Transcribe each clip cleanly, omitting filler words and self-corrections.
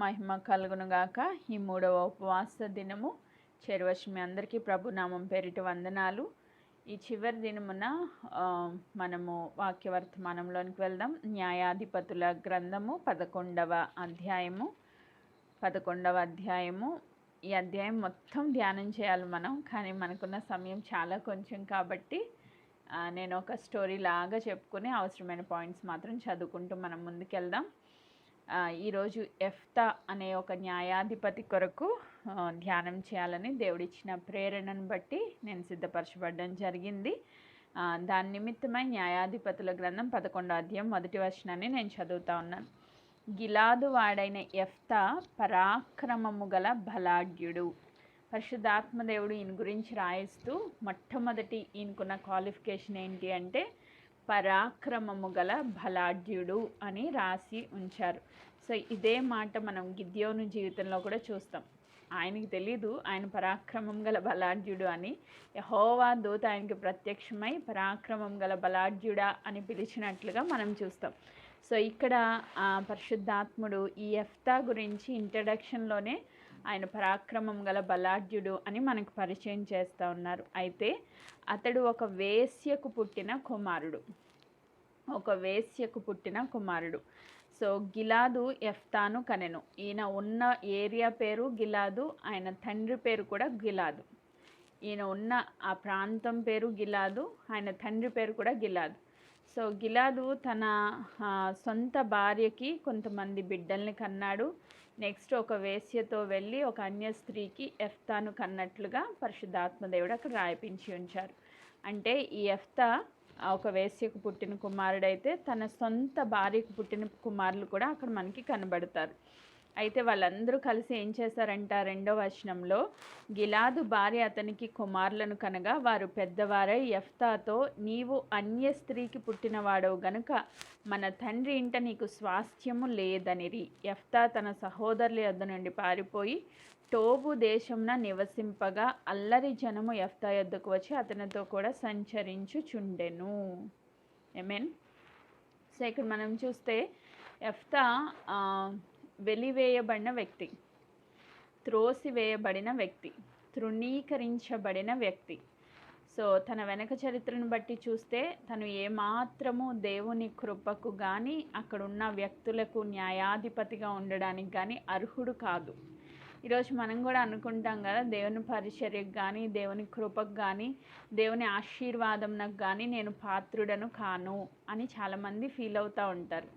మహిమ కలుగునుగాక. ఈ 3వ ఉపవాస దినము చేరవచ్చు. మీ అందరికీ ప్రభునామం పేరిట వందనాలు. ఈ చివరి దినమున మనము వాక్య వర్తమానంలోనికి వెళ్దాం. న్యాయాధిపతుల గ్రంథము 11వ అధ్యాయము. ఈ అధ్యాయం మొత్తం ధ్యానం చేయాలి మనం, కానీ మనకున్న సమయం చాలా కొంచెం కాబట్టి నేను ఒక స్టోరీ లాగా చెప్పుకొని అవసరమైన పాయింట్స్ మాత్రం చదువుకుంటూ మనం ముందుకెళ్దాం. ఈరోజు ఎఫ్తా అనే ఒక న్యాయాధిపతి కొరకు ధ్యానం చేయాలని దేవుడిచ్చిన ప్రేరణను బట్టి నేను సిద్ధపరచబడడం జరిగింది. దాని నిమిత్తమై న్యాయాధిపతుల గ్రంథం 11వ అధ్యాయం 1వ వచనాన్ని నేను చదువుతా ఉన్నాను. గిలాదు వాడైన ఎఫ్తా పరాక్రమము గల బలాఢ్యుడు. పరిశుద్ధాత్మదేవుడు ఈయన గురించి రాయిస్తూ మొట్టమొదటి ఈయనకున్న క్వాలిఫికేషన్ ఏంటి అంటే పరాక్రమము గల బలాఢ్యుడు అని రాసి ఉంచారు. సో ఇదే మాట మనం గిద్యోను జీవితంలో కూడా చూస్తాం. ఆయనకి తెలీదు ఆయన పరాక్రమం గల బలాఢ్యుడు అని. యెహోవా దూత ఆయనకి ప్రత్యక్షమై పరాక్రమం గల బలాఢ్యుడా అని పిలిచినట్లుగా మనం చూస్తాం. సో ఇక్కడ పరిశుద్ధాత్ముడు ఈ ఎఫ్తా గురించి ఇంట్రడక్షన్లోనే ఆయన పరాక్రమం గల బలాఢ్యుడు అని మనకు పరిచయం చేస్తూ ఉన్నారు. అయితే అతడు ఒక వేశ్యకు పుట్టిన కుమారుడు. సో గిలాదు ఎఫ్తాను కనెను. ఈయన ఉన్న ఏరియా పేరు గిలాదు, ఆయన తండ్రి పేరు కూడా గిలాదు. ఈయన ఉన్న ఆ ప్రాంతం పేరు గిలాదు, ఆయన తండ్రి పేరు కూడా గిలాదు. సో గిలాదు తన సొంత భార్యకి కొంతమంది బిడ్డల్ని కన్నాడు. నెక్స్ట్ ఒక వేశ్యతో వెళ్ళి ఒక అన్య స్త్రీకి ఎఫ్తాను కన్నట్లుగా పరిశుద్ధాత్మదేవుడు అక్కడ రాయిపించి ఉంచారు. అంటే ఈ ఎఫ్తా ఒక వేశ్యకు పుట్టిన కుమారుడైతే తన సొంత భార్యకు పుట్టిన కుమారులు కూడా అక్కడ మనకి కనబడతారు. అయితే వాళ్ళందరూ కలిసి ఏం చేశారంట, 2వ వచనంలో గిలాదు భార్య అతనికి కుమారులను కనగా వారు పెద్దవారై ఎఫ్తాతో, నీవు అన్య స్త్రీకి పుట్టినవాడవు గనుక మన తండ్రి ఇంట నీకు స్వాస్థ్యము లేదనిరి. ఎఫ్తా తన సహోదరుల యొద్ద నుండి పారిపోయి టోబు దేశంన నివసింపగా అల్లరి జనము ఎఫ్తా యొద్దకు వచ్చి అతనితో కూడా సంచరించుచుండెను. ఆమేన్. సో ఇక్కడ మనం చూస్తే ఎఫ్తా వెలివేయబడిన వ్యక్తి, త్రోసివేయబడిన వ్యక్తి, తృణీకరించబడిన వ్యక్తి. సో తన వెనక చరిత్రను బట్టి చూస్తే తను ఏమాత్రము దేవుని కృపకు కానీ అక్కడున్న వ్యక్తులకు న్యాయాధిపతిగా ఉండడానికి కానీ అర్హుడు కాదు. ఈరోజు మనం కూడా అనుకుంటాం కదా, దేవుని పరిచర్యకు కానీ దేవుని కృపకు కానీ దేవుని ఆశీర్వాదంకు కానీ నేను పాత్రుడను కాను అని చాలామంది ఫీల్ అవుతూ ఉంటారు.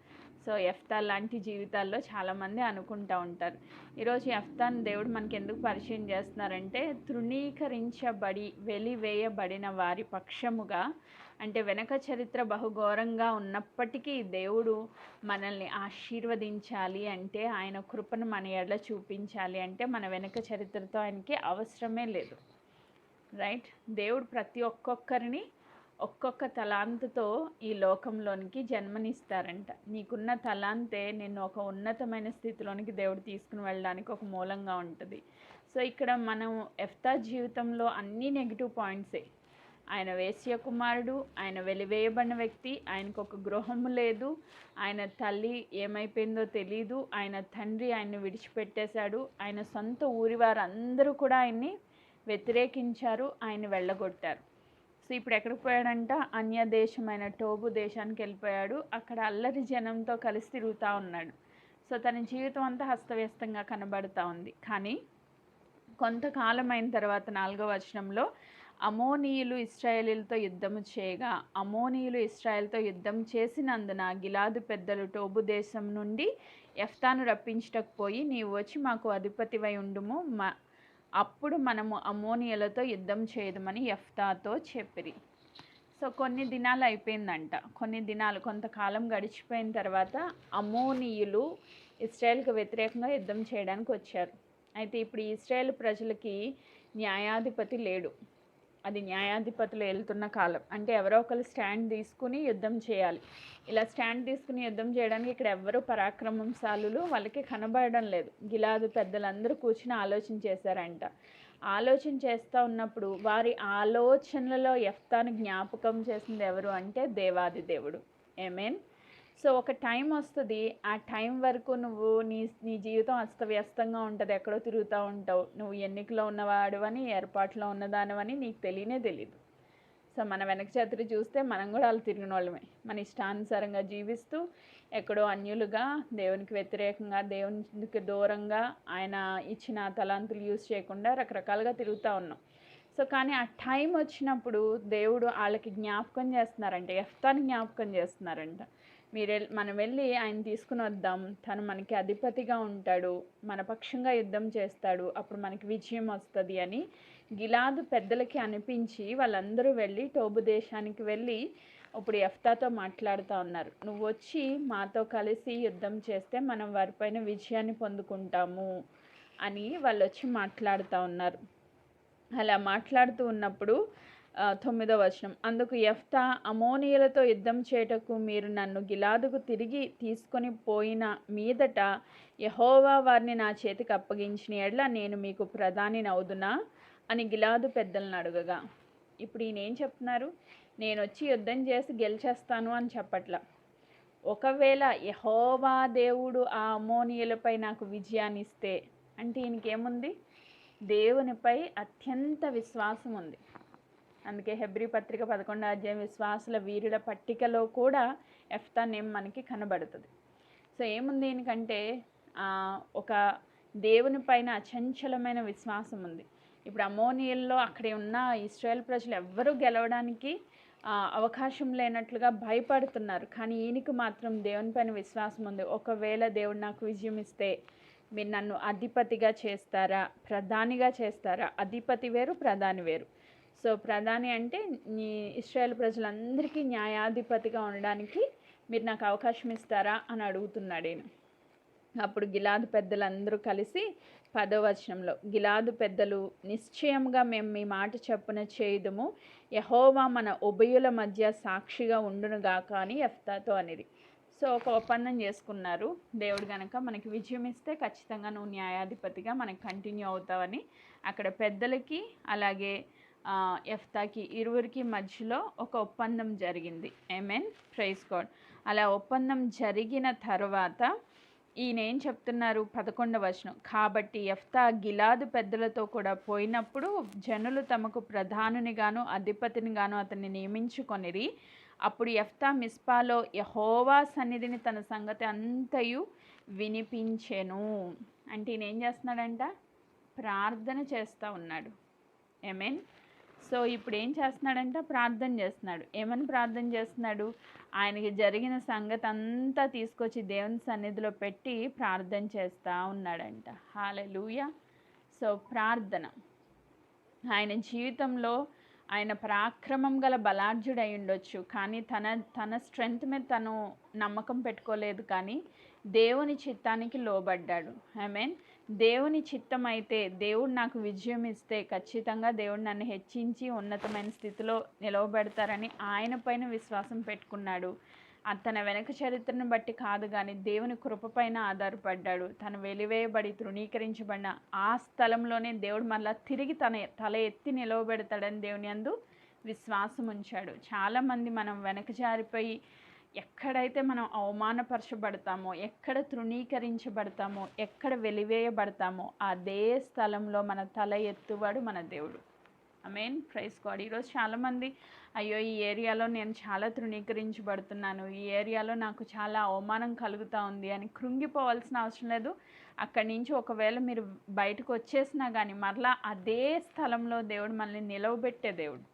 సో ఎఫ్తా లాంటి జీవితాల్లో చాలామంది అనుకుంటూ ఉంటారు. ఈరోజు ఎఫ్తాను దేవుడు మనకి ఎందుకు పరిచయం చేస్తున్నారంటే తృణీకరించబడి వెలివేయబడిన వారి పక్షముగా, అంటే వెనక చరిత్ర బహుఘోరంగా ఉన్నప్పటికీ దేవుడు మనల్ని ఆశీర్వదించాలి అంటే, ఆయన కృపను మన ఎడల చూపించాలి అంటే మన వెనక చరిత్రతో ఆయనకి అవసరమే లేదు. రైట్? దేవుడు ప్రతి ఒక్కొక్కరిని ఒక్కొక్క తలాంతుతో ఈ లోకంలోనికి జన్మనిస్తారంట. నీకున్న తలాంతే నిన్ను ఒక ఉన్నతమైన స్థితిలోనికి దేవుడు తీసుకుని వెళ్ళడానికి ఒక మూలంగా ఉంటుంది. సో ఇక్కడ మనం ఎఫ్తా జీవితంలో అన్ని నెగిటివ్ పాయింట్సే. ఆయన వేశ్య కుమారుడు, ఆయన వెలివేయబడిన వ్యక్తి, ఆయనకు ఒక గృహము లేదు, ఆయన తల్లి ఏమైపోయిందో తెలీదు, ఆయన తండ్రి ఆయన్ని విడిచిపెట్టేశాడు, ఆయన సొంత ఊరి వారందరూ కూడా ఆయన్ని వ్యతిరేకించారు, ఆయన వెళ్ళగొట్టారు. సో ఇప్పుడు ఎక్కడికి పోయాడంట, అన్య దేశమైన టోబు దేశానికి వెళ్ళిపోయాడు. అక్కడ అల్లరి జనంతో కలిసి తిరుగుతూ ఉన్నాడు. సో తన జీవితం అంతా హస్తవ్యస్తంగా కనబడుతూ ఉంది. కానీ కొంతకాలం అయిన తర్వాత 4వ వచనంలో అమోనీయులు ఇశ్రాయేలీలతో యుద్ధము చేయగా అమోనీయులు ఇశ్రాయేల్తో యుద్ధం చేసినందున గిలాదు పెద్దలు టోబు దేశం నుండి ఎఫ్తాను రప్పించటకు పోయి, నీవు వచ్చి మాకు అధిపతివై ఉండుము, అప్పుడు మనము అమోనీయులతో యుద్ధం చేయదమని ఎఫ్తాతో చెప్పిరి. సో కొన్ని దినాలు అయిపోయిందంట. కొంతకాలం గడిచిపోయిన తర్వాత అమోనీయులు ఇశ్రాయేల్కి వ్యతిరేకంగా యుద్ధం చేయడానికి వచ్చారు. అయితే ఇప్పుడు ఇశ్రాయేల్ ప్రజలకి న్యాయాధిపతి లేడు. అది న్యాయాధిపతులు వెళ్తున్న కాలం. అంటే ఎవరో ఒకరు స్టాండ్ తీసుకుని యుద్ధం చేయాలి. ఇలా స్టాండ్ తీసుకుని యుద్ధం చేయడానికి ఇక్కడ ఎవరు పరాక్రమశాలులు వాళ్ళకి కనబడడం లేదు. గిలాదు పెద్దలందరూ కూర్చుని ఆలోచన చేశారంట. ఆలోచన చేస్తూ ఉన్నప్పుడు వారి ఆలోచనలలో ఎఫ్తాను జ్ఞాపకం చేసింది ఎవరు అంటే దేవాది దేవుడు. ఆమేన్. సో ఒక టైం వస్తుంది, ఆ టైం వరకు నువ్వు నీ నీ జీవితం అస్తవ్యస్తంగా ఉంటుంది, ఎక్కడో తిరుగుతూ ఉంటావు, నువ్వు ఎన్నికలో ఉన్నవాడివని ఏర్పాట్లో ఉన్నదానివని నీకు తెలియనే తెలియదు. సో మన వెనక చరిత్ర చూస్తే మనం కూడా వాళ్ళు తిరిగిన వాళ్ళమే, మన ఇష్టానుసారంగా జీవిస్తూ ఎక్కడో అన్యులుగా, దేవునికి వ్యతిరేకంగా, దేవునికి దూరంగా, ఆయన ఇచ్చిన తలాంతులు యూజ్ చేయకుండా రకరకాలుగా తిరుగుతూ ఉన్నాం. సో కానీ ఆ టైం వచ్చినప్పుడు దేవుడు వాళ్ళకి జ్ఞాపకం చేస్తున్నారంట, యెఫ్తాని జ్ఞాపకం చేస్తున్నారంట. మనం వెళ్ళి ఆయన తీసుకుని వద్దాం, తను మనకి అధిపతిగా ఉంటాడు, మన పక్షంగా యుద్ధం చేస్తాడు, అప్పుడు మనకి విజయం వస్తుంది అని గిలాదు పెద్దలకి అనిపించి వాళ్ళందరూ వెళ్ళి టోబు దేశానికి వెళ్ళి ఇప్పుడు యెఫ్తాతో మాట్లాడుతూ ఉన్నారు. నువ్వు వచ్చి మాతో కలిసి యుద్ధం చేస్తే మనం వారిపైన విజయాన్ని పొందుకుంటాము అని వాళ్ళు వచ్చి మాట్లాడుతూ ఉన్నారు. అలా మాట్లాడుతూ ఉన్నప్పుడు 9వ వచనం, అందుకు యెఫ్తా, అమోనీయులతో యుద్ధం చేయుటకు మీరు నన్ను గిలాదుకు తిరిగి తీసుకొని పోయిన మీదట యెహోవా వారిని నా చేతికి అప్పగించిన ఎడల నేను మీకు ప్రధానిని అవుదునా అని గిలాదు పెద్దలను అడగగా, ఇప్పుడు ఈయన ఏం చెప్తున్నారు, నేను వచ్చి యుద్ధం చేసి గెలిచేస్తాను అని చెప్పట్లా. ఒకవేళ యెహోవా దేవుడు ఆ అమోనీయులపై నాకు విజయాన్ని ఇస్తే, అంటే ఈయనకేముంది, దేవునిపై అత్యంత విశ్వాసం ఉంది. అందుకే హెబ్రీ పత్రిక 11వ అధ్యాయం విశ్వాసుల వీరుల పట్టికలో కూడా యెఫ్తా నేమ్ మనకి కనబడుతుంది. సో ఏముంది ఈయనకంటే ఒక దేవుని పైన అచంచలమైన విశ్వాసం ఉంది. ఇప్పుడు అమోనియల్లో అక్కడ ఉన్న ఇశ్రాయేల్ ప్రజలు ఎవ్వరూ గెలవడానికి అవకాశం లేనట్లుగా భయపడుతున్నారు, కానీ ఈయనకు మాత్రం దేవుని పైన విశ్వాసం ఉంది. ఒకవేళ దేవుడు నాకు విజయం ఇస్తే మీరు నన్ను అధిపతిగా చేస్తారా, ప్రధానిగా చేస్తారా? అధిపతి వేరు, ప్రధాని వేరు. సో ప్రధాని అంటే నీ ఇశ్రాయేల్ ప్రజలందరికీ న్యాయాధిపతిగా ఉండడానికి మీరు నాకు అవకాశం ఇస్తారా అని అడుగుతున్నాడు ఈయన. అప్పుడు గిలాదు పెద్దలందరూ కలిసి 10వ వచనంలో, గిలాదు పెద్దలు, నిశ్చయంగా మేము మీ మాట చొప్పున చేయుదుము, యెహోవా మన ఉభయుల మధ్య సాక్షిగా ఉండునుగాక అని యెఫ్తాతో అనేది. సో ఒక ఒప్పందం చేసుకున్నారు, దేవుడు కనుక మనకి విజయం ఇస్తే ఖచ్చితంగా నువ్వు న్యాయాధిపతిగా మనకు కంటిన్యూ అవుతావని. అక్కడ పెద్దలకి అలాగే యెఫ్తాకి ఇరువురికి మధ్యలో ఒక ఒప్పందం జరిగింది. ఆమేన్, ప్రైజ్ గాడ్. అలా ఒప్పందం జరిగిన తర్వాత ఈయన ఏం చెప్తున్నారు, 11వ వచనం, కాబట్టి యెఫ్తా గిలాదు పెద్దలతో కూడా పోయినప్పుడు జనులు తమకు ప్రధానునిగాను అధిపతినిగాను అతన్ని నియమించుకొనిరి. అప్పుడు యెఫ్తా మిస్పాలో యెహోవా సన్నిధిని తన సంగతి అంతయు వినిపించెను. అంటే ఈయన ఏం చేస్తున్నాడంట, ప్రార్థన చేస్తూ ఉన్నాడు. ఆమేన్. సో ఇప్పుడు ఏం చేస్తున్నాడంట, ప్రార్థన చేస్తున్నాడు. ఏమని ప్రార్థన చేస్తున్నాడు, ఆయనకి జరిగిన సంగతి అంతా తీసుకొచ్చి దేవుని సన్నిధిలో పెట్టి ప్రార్థన చేస్తూ ఉన్నాడంట. హల్లెలూయా. సో ప్రార్థన ఆయన జీవితంలో ఆయన పరాక్రమం గల బలార్జుడు అయి ఉండొచ్చు, కానీ తన స్ట్రెంగ్త్ మీద తను నమ్మకం పెట్టుకోలేదు, కానీ దేవుని చిత్తానికి లోబడ్డాడు. ఆమేన్. దేవుని చిత్తం అయితే, దేవుడు నాకు విజయం ఇస్తే ఖచ్చితంగా దేవుడు నన్ను హెచ్చించి ఉన్నతమైన స్థితిలో నిలవబెడతారని ఆయన పైన విశ్వాసం పెట్టుకున్నాడు. తన వెనక చరిత్రను బట్టి కాదు, కానీ దేవుని కృపపైన ఆధారపడ్డాడు. తను వెలివేయబడి తృణీకరించబడిన ఆ స్థలంలోనే దేవుడు మళ్ళీ తిరిగి తల ఎత్తి నిలవబెడతాడని దేవుని యందు విశ్వాసం ఉంచాడు. చాలామంది మనం వెనక జారిపోయి ఎక్కడైతే మనం అవమానపరచబడతామో, ఎక్కడ తృణీకరించబడతామో, ఎక్కడ వెలివేయబడతామో అదే స్థలంలో మన తల ఎత్తువాడు మన దేవుడు. ఆమేన్, ప్రైజ్ గాడ్. ఈరోజు చాలామంది, అయ్యో ఈ ఏరియాలో నేను చాలా తృణీకరించబడుతున్నాను, ఈ ఏరియాలో నాకు చాలా అవమానం కలుగుతూ ఉంది అని కృంగిపోవాల్సిన అవసరం లేదు. అక్కడి నుంచి ఒకవేళ మీరు బయటకు వచ్చేసినా కానీ మరలా అదే స్థలంలో దేవుడు మనల్ని నిలవబెట్టే దేవుడు.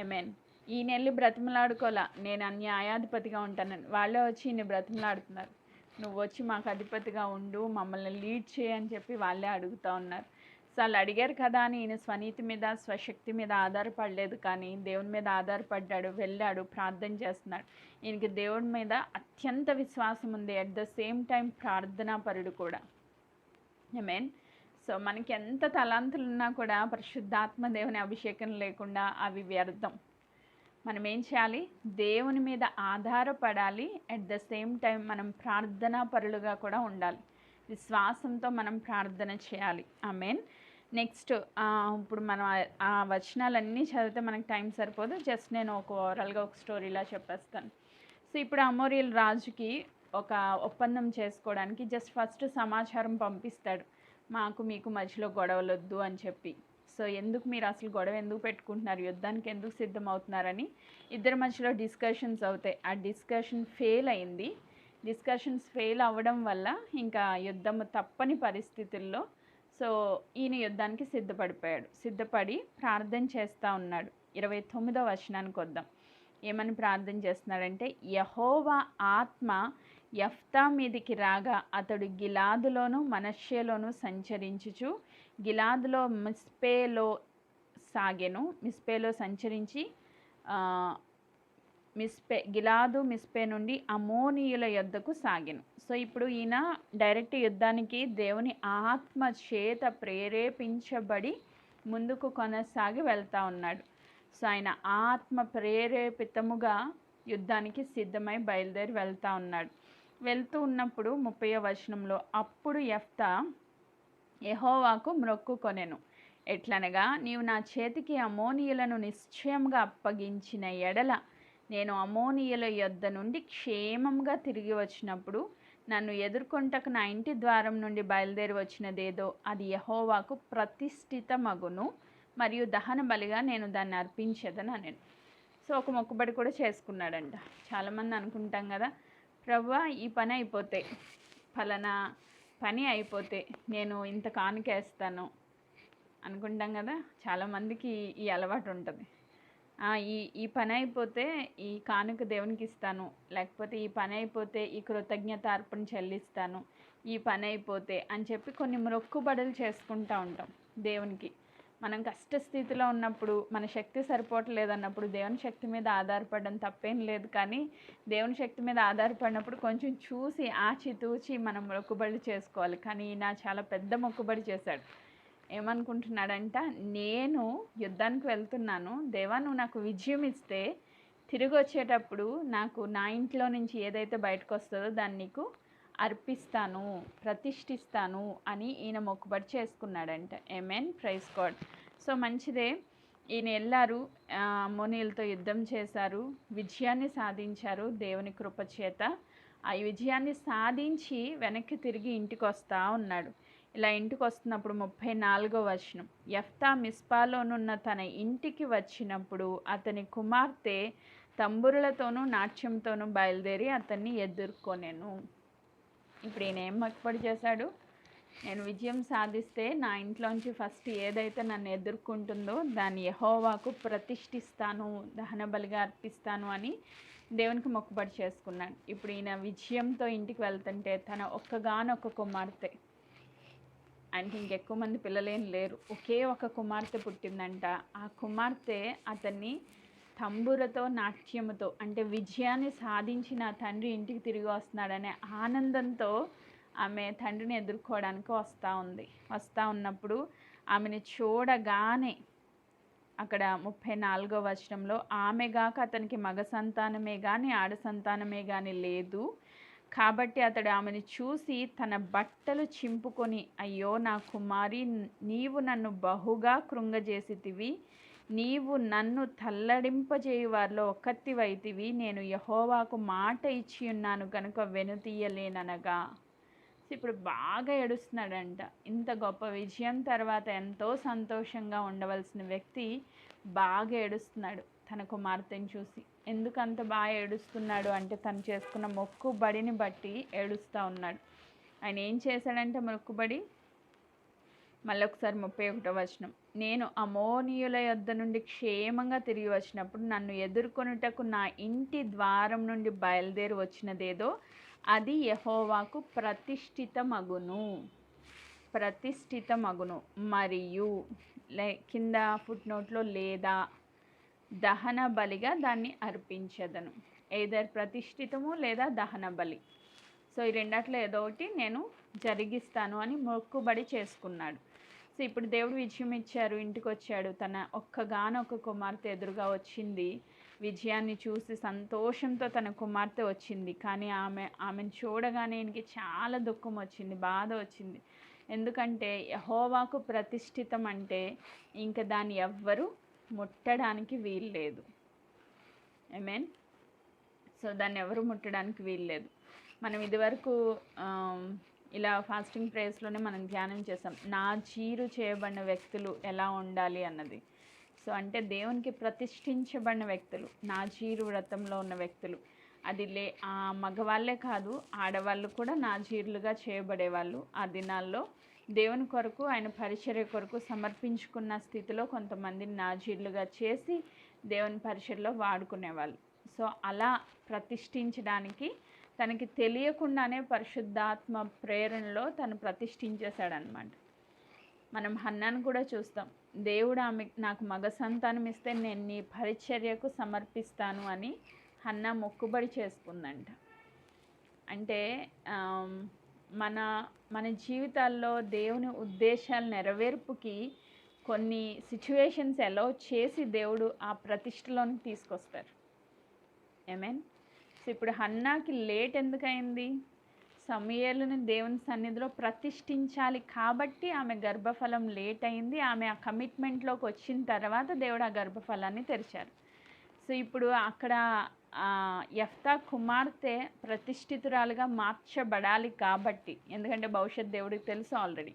ఆమేన్. ఈయన వెళ్ళి బ్రతిమలాడుకోలా, నేను న్యాయాధిపతిగా ఉంటానని. వాళ్ళే వచ్చి ఈయన బ్రతిమలాడుతున్నారు, నువ్వు వచ్చి మాకు అధిపతిగా ఉండు, మమ్మల్ని లీడ్ చేయని చెప్పి వాళ్ళే అడుగుతూ ఉన్నారు. సో వాళ్ళు అడిగారు కదా అని ఈయన స్వనీతి మీద స్వశక్తి మీద ఆధారపడలేదు, కానీ దేవుని మీద ఆధారపడ్డాడు, వెళ్ళాడు, ప్రార్థన చేస్తున్నాడు. ఈయనకి దేవుడి మీద అత్యంత విశ్వాసం ఉంది, అట్ ద సేమ్ టైం ప్రార్థనాపరుడు కూడా. ఆమేన్. సో మనకి ఎంత తలాంతులు ఉన్నా కూడా పరిశుద్ధాత్మ దేవుని అభిషేకం లేకుండా అవి వ్యర్థం. మనం ఏం చేయాలి, దేవుని మీద ఆధారపడాలి, అట్ ద సేమ్ టైం మనం ప్రార్థనా పరులుగా కూడా ఉండాలి. విశ్వాసంతో మనం ప్రార్థన చేయాలి. ఆమేన్. నెక్స్ట్ ఇప్పుడు మనం ఆ వచనాలన్నీ చదివితే మనకు టైం సరిపోదు, జస్ట్ నేను ఓవరాల్గా ఒక స్టోరీలా చెప్పేస్తాను. సో సో ఇప్పుడు అమోరియల్ రాజుకి ఒక ఒప్పందం చేసుకోవడానికి జస్ట్ ఫస్ట్ సమాచారం పంపిస్తాడు, మాకు మీకు మధ్యలో గొడవలొద్దు అని చెప్పి. సో ఎందుకు మీరు అసలు గొడవ ఎందుకు పెట్టుకుంటున్నారు, యుద్ధానికి ఎందుకు సిద్ధమవుతున్నారని ఇద్దరి మధ్యలో డిస్కషన్స్ అవుతాయి. ఆ డిస్కషన్స్ ఫెయిల్ అవ్వడం వల్ల ఇంకా యుద్ధం తప్పని పరిస్థితుల్లో సో ఈయన యుద్ధానికి సిద్ధపడి ప్రార్థన చేస్తూ ఉన్నాడు. 29వ వచనానికి వద్దాం. ఏమని ప్రార్థన చేస్తున్నాడంటే, యెహోవా ఆత్మ యెఫ్తా మీదికి రాగా అతడు గిలాదులోను మనష్షేలోను సంచరించుచు గిలాదులో మిస్పేలో సంచరించి మిస్పే నుండి అమోనీయుల యొద్దకు సాగెను. సో ఇప్పుడు ఈయన డైరెక్ట్ యుద్ధానికి దేవుని ఆత్మ చేత ప్రేరేపించబడి ముందుకు కొనసాగి వెళ్తూ ఉన్నాడు. సో ఆయన ఆత్మ ప్రేరేపితముగా యుద్ధానికి సిద్ధమై బయలుదేరి వెళ్తూ ఉన్నాడు. వెళ్తూ ఉన్నప్పుడు 30వ వచనంలో, అప్పుడు యెఫ్తా యెహోవాకు మ్రొక్కుకొనెను. ఎట్లనగా, నీవు నా చేతికి అమోనీయులను నిశ్చయంగా అప్పగించిన ఎడల నేను అమోనీయుల యొద్ద నుండి క్షేమంగా తిరిగి వచ్చినప్పుడు నన్ను ఎదుర్కొంటకు నా ఇంటి ద్వారం నుండి బయలుదేరి వచ్చినదేదో అది యెహోవాకు ప్రతిష్ఠితమగును, మరియు దహన బలిగా నేను దాన్ని అర్పించేదని నేను. సో ఒక మొక్కుబడి కూడా చేసుకున్నాడంట. చాలామంది అనుకుంటాం కదా, ప్రభువా ఈ పని అయిపోతే, ఫలానా పని అయిపోతే నేను ఇంత కానుకేస్తాను అనుకుంటాం కదా. చాలామందికి ఈ అలవాటు ఉంటుంది. ఈ పని అయిపోతే ఈ కానుక దేవునికి ఇస్తాను, లేకపోతే ఈ పని అయిపోతే ఈ కృతజ్ఞత అర్పణ చెల్లిస్తాను, ఈ పని అయిపోతే అని చెప్పి కొన్ని మొక్కుబడులు చేసుకుంటూ ఉంటాం దేవునికి. మనం కష్టస్థితిలో ఉన్నప్పుడు, మన శక్తి సరిపోవట్లేదన్నప్పుడు దేవుని శక్తి మీద ఆధారపడడం తప్పేం లేదు. కానీ దేవుని శక్తి మీద ఆధారపడినప్పుడు కొంచెం చూసి ఆచితూచి మనం మొక్కుబడులు చేసుకోవాలి. కానీ ఈయన చాలా పెద్ద మొక్కుబడి చేశాడు. ఏమనుకుంటున్నాడంట, నేను యుద్ధానికి వెళ్తున్నాను, దేవా నువ్వు నాకు విజయం ఇస్తే తిరిగి వచ్చేటప్పుడు నాకు నా ఇంట్లో నుంచి ఏదైతే బయటకు వస్తుందో దాన్ని నీకు అర్పిస్తాను, ప్రతిష్ఠిస్తాను అని ఈయన మొక్కుబడి చేసుకున్నాడంట. ఆమేన్, ప్రైజ్ గాడ్. సో మంచిదే, ఈయన వెళ్ళారు, అమ్మోనీయులతో యుద్ధం చేశారు, విజయాన్ని సాధించారు దేవుని కృప చేత. ఆ విజయాన్ని సాధించి వెనక్కి తిరిగి ఇంటికి వస్తూ ఉన్నాడు. ఇలా ఇంటికి వస్తున్నప్పుడు 34వ వచనం, యెఫ్తా మిస్పాలోనున్న తన ఇంటికి వచ్చినప్పుడు అతని కుమార్తె తంబురులతోనూ నాట్యంతోనూ బయలుదేరి అతన్ని ఎదుర్కొనెను. ఇప్పుడు ఈయన ఏం మొక్కుబడి చేశాడు, నేను విజయం సాధిస్తే నా ఇంట్లోంచి ఫస్ట్ ఏదైతే నన్ను ఎదుర్కొంటుందో దాన్ని యెహోవాకు ప్రతిష్ఠిస్తాను, దహన బలిగా అర్పిస్తాను అని దేవునికి మొక్కుబడి చేసుకున్నాడు. ఇప్పుడు ఈయన విజయంతో ఇంటికి వెళ్తుంటే తన ఒక్కగానొక్క కుమార్తె, అంటే ఇంకెక్కువ మంది పిల్లలేం లేరు, ఒకే ఒక కుమార్తె పుట్టిందంట. ఆ కుమార్తె అతన్ని తంబురతో నాట్యముతో, అంటే విజయాన్ని సాధించిన తండ్రి ఇంటికి తిరిగి వస్తున్నాడనే ఆనందంతో ఆమె తండ్రిని ఎదుర్కోవడానికి వస్తూ ఉన్నప్పుడు ఆమెను చూడగానే అక్కడ 34వ వచనంలో, ఆమెగాక అతనికి మగ సంతానమే కానీ ఆడ సంతానమే కానీ లేదు, కాబట్టి అతడు ఆమెను చూసి తన బట్టలు చింపుకొని, అయ్యో నా కుమారి, నీవు నన్ను బహుగా కృంగజేసితివి, నీవు నన్ను తల్లడింపజేయు వారిలో ఒక్కత్తివైతివి, నేను యెహోవాకు మాట ఇచ్చి ఉన్నాను కనుక వెనుతీయలేననగా. ఇప్పుడు బాగా ఏడుస్తున్నాడంట. ఇంత గొప్ప విజయం తర్వాత ఎంతో సంతోషంగా ఉండవలసిన వ్యక్తి బాగా ఏడుస్తున్నాడు తన కుమార్తెను చూసి. ఎందుకు అంత బాగా ఏడుస్తున్నాడు అంటే తను చేసుకున్న మొక్కుబడిని బట్టి ఏడుస్తూ ఉన్నాడు. ఆయన ఏం చేశాడంటే మొక్కుబడి, మళ్ళొకసారి 31వ వచనం, నేను అమోనీయుల యొద్ద నుండి క్షేమంగా తిరిగి వచ్చినప్పుడు నన్ను ఎదుర్కొనుటకు నా ఇంటి ద్వారం నుండి బయలుదేరి వచ్చినదేదో అది యెహోవాకు ప్రతిష్ఠితమగును మరియు కింద ఫుట్నోట్లో లేదా దహన బలిగా దాన్ని అర్పించదను. ఏదర్ ప్రతిష్ఠితము లేదా దహన బలి. సో ఈ రెండాట్లో ఏదో ఒకటి నేను జరిగిస్తాను అని మొక్కుబడి చేసుకున్నాడు. సో ఇప్పుడు దేవుడు విజయం ఇచ్చారు, ఇంటికి వచ్చాడు, తన ఒక్కగానొక్క కుమార్తె ఎదురుగా వచ్చింది. విజయాన్ని చూసి సంతోషంతో తన కుమార్తె వచ్చింది. కానీ ఆమెను చూడగానే ఈయనకి చాలా దుఃఖం వచ్చింది, బాధ వచ్చింది. ఎందుకంటే యెహోవాకు ప్రతిష్ఠితం అంటే ఇంకా దాన్ని ఎవ్వరు ముట్టడానికి వీల్లేదు. ఆమేన్. సో సో దాన్ని ఎవరు ముట్టడానికి వీల్లేదు. మనం ఇదివరకు ఇలా ఫాస్టింగ్ ప్రేయర్స్లోనే మనం ధ్యానం చేసాం, నాజీరు చేయబడిన వ్యక్తులు ఎలా ఉండాలి అన్నది. సో అంటే దేవునికి ప్రతిష్ఠించబడిన వ్యక్తులు, నాజీరు వ్రతంలో ఉన్న వ్యక్తులు. అది మగవాళ్ళే కాదు, ఆడవాళ్ళు కూడా నాజీరులుగా చేయబడేవాళ్ళు. ఆ దినాల్లో దేవుని కొరకు, ఆయన పరిచర్య కొరకు సమర్పించుకున్న స్థితిలో కొంతమందిని నాజీరులుగా చేసి దేవుని పరిచర్యలో వాడుకునేవాళ్ళు. సో అలా ప్రతిష్ఠించడానికి తనకి తెలియకుండానే పరిశుద్ధాత్మ ప్రేరణలో తను ప్రతిష్ఠించేశాడనమాట. మనం హన్నాను కూడా చూస్తాం, దేవుడు నాకు మగ సంతానం ఇస్తే నేను నీ పరిచర్యకు సమర్పిస్తాను అని హన్నా మొక్కుబడి చేసుకుందంట. అంటే మన జీవితాల్లో దేవుని ఉద్దేశాల నెరవేర్పుకి కొన్ని సిచ్యువేషన్స్ అలౌ చేసి దేవుడు ఆ ప్రతిష్టలోకి తీసుకొస్తారు. ఆమేన్. సో ఇప్పుడు హన్నాకి లేట్ ఎందుకయింది? సమూయేలుని దేవుని సన్నిధిలో ప్రతిష్ఠించాలి కాబట్టి ఆమె గర్భఫలం లేట్ అయింది. ఆమె ఆ కమిట్మెంట్లోకి వచ్చిన తర్వాత దేవుడు ఆ గర్భఫలాన్ని తెరిచారు. సో ఇప్పుడు అక్కడ యెఫ్తా కుమార్తె ప్రతిష్ఠితురాలుగా మార్చబడాలి కాబట్టి, ఎందుకంటే భవిష్యత్ దేవుడికి తెలుసు ఆల్రెడీ.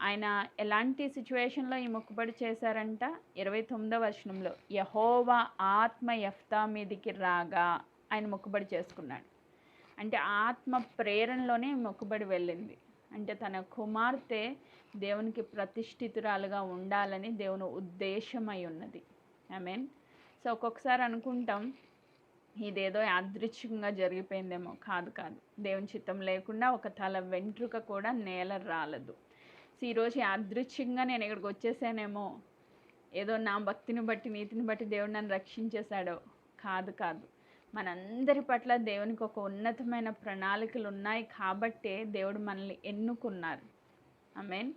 ఆయన ఎలాంటి సిచ్యువేషన్లో ఈ మొక్కుబడి చేశారంట? 29వ వచనంలో, యెహోవా ఆత్మ యెఫ్తా మీదికి రాగా ఆయన మొక్కుబడి చేసుకున్నాడు. అంటే ఆత్మ ప్రేరణలోనే మొక్కుబడి వెళ్ళింది. అంటే తన కుమార్తె దేవునికి ప్రతిష్ఠితురాలుగా ఉండాలని దేవుని ఉద్దేశమై ఉన్నది. ఆమేన్. సో ఒక్కొక్కసారి అనుకుంటాం ఇదేదో యాదృచ్ఛికంగా జరిగిపోయిందేమో. కాదు, దేవుని చిత్తం లేకుండా ఒక తల వెంట్రుక కూడా నేల రాలదు. సో ఈరోజు యాదృచ్ఛికంగా నేను ఇక్కడికి వచ్చేసానేమో, ఏదో నా భక్తిని బట్టి నీతిని బట్టి దేవుడు నన్ను రక్షించేశాడో. కాదు, మనందరి పట్ల దేవునికి ఒక ఉన్నతమైన ప్రణాళికలు ఉన్నాయి కాబట్టే దేవుడు మనల్ని ఎన్నుకున్నారు. ఆమేన్.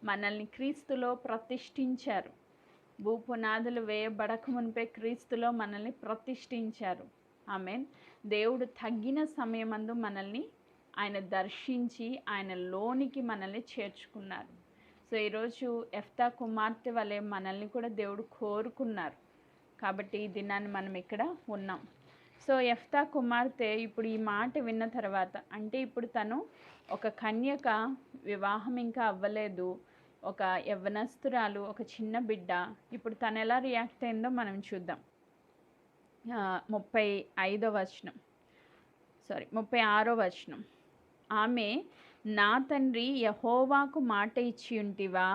మనల్ని క్రీస్తులో ప్రతిష్ఠించారు. భూపునాదులు వేయబడక మునిపే క్రీస్తులో మనల్ని ప్రతిష్ఠించారు. ఆమేన్. దేవుడు తగ్గిన సమయమందు మనల్ని ఆయన దర్శించి ఆయన లోనికి మనల్ని చేర్చుకున్నారు. సో ఈరోజు యెఫ్తా కుమార్తె వలె మనల్ని కూడా దేవుడు కోరుకున్నారు కాబట్టి ఈ దినాన్ని మనం ఇక్కడ ఉన్నాం. సో యెఫ్తా కుమార్తె ఇప్పుడు ఈ మాట విన్న తర్వాత, అంటే ఇప్పుడు తను ఒక కన్యక, వివాహం ఇంకా అవ్వలేదు, ఒక యవ్వనస్తురాలు, ఒక చిన్న బిడ్డ. ఇప్పుడు తను ఎలా రియాక్ట్ అయిందో మనం చూద్దాం. 36వ వచనం. ఆమె, నా తండ్రి యెహోవాకు మాట ఇచ్చి ఉంటివా,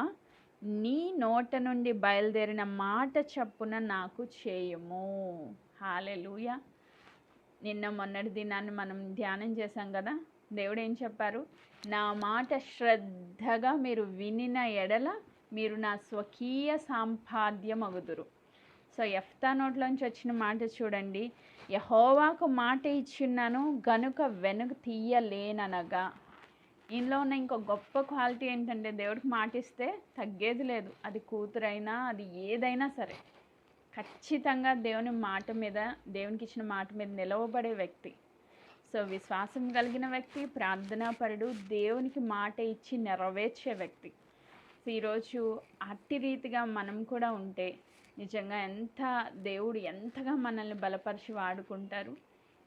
నీ నోట నుండి బయలుదేరిన మాట చప్పున నాకు చేయుము. హల్లెలూయా. నిన్న మొన్నటి దినాన్ని మనం ధ్యానం చేశాం కదా. దేవుడు ఏం చెప్పారు? నా మాట శ్రద్ధగా మీరు వినిన ఎడల మీరు నా స్వకీయ సంపాద్యమగుదురు. సో యెఫ్తా నోట్లోంచి వచ్చిన మాట చూడండి, యెహోవాకు మాట ఇచ్చున్నాను గనుక వెనుక తీయలేననగా. ఇందులో ఉన్న ఇంకో గొప్ప క్వాలిటీ ఏంటంటే, దేవుడికి మాట ఇస్తే తగ్గేది లేదు. అది కూతురైనా, అది ఏదైనా సరే ఖచ్చితంగా దేవుని మాట మీద, దేవునికి ఇచ్చిన మాట మీద నిలవబడే వ్యక్తి. సో విశ్వాసం కలిగిన వ్యక్తి, ప్రార్థనాపరుడు, దేవునికి మాట ఇచ్చి నెరవేర్చే వ్యక్తి. సో ఈరోజు అట్టి రీతిగా మనం కూడా ఉంటే నిజంగా దేవుడు ఎంతగా మనల్ని బలపరిచి వాడుకుంటారు.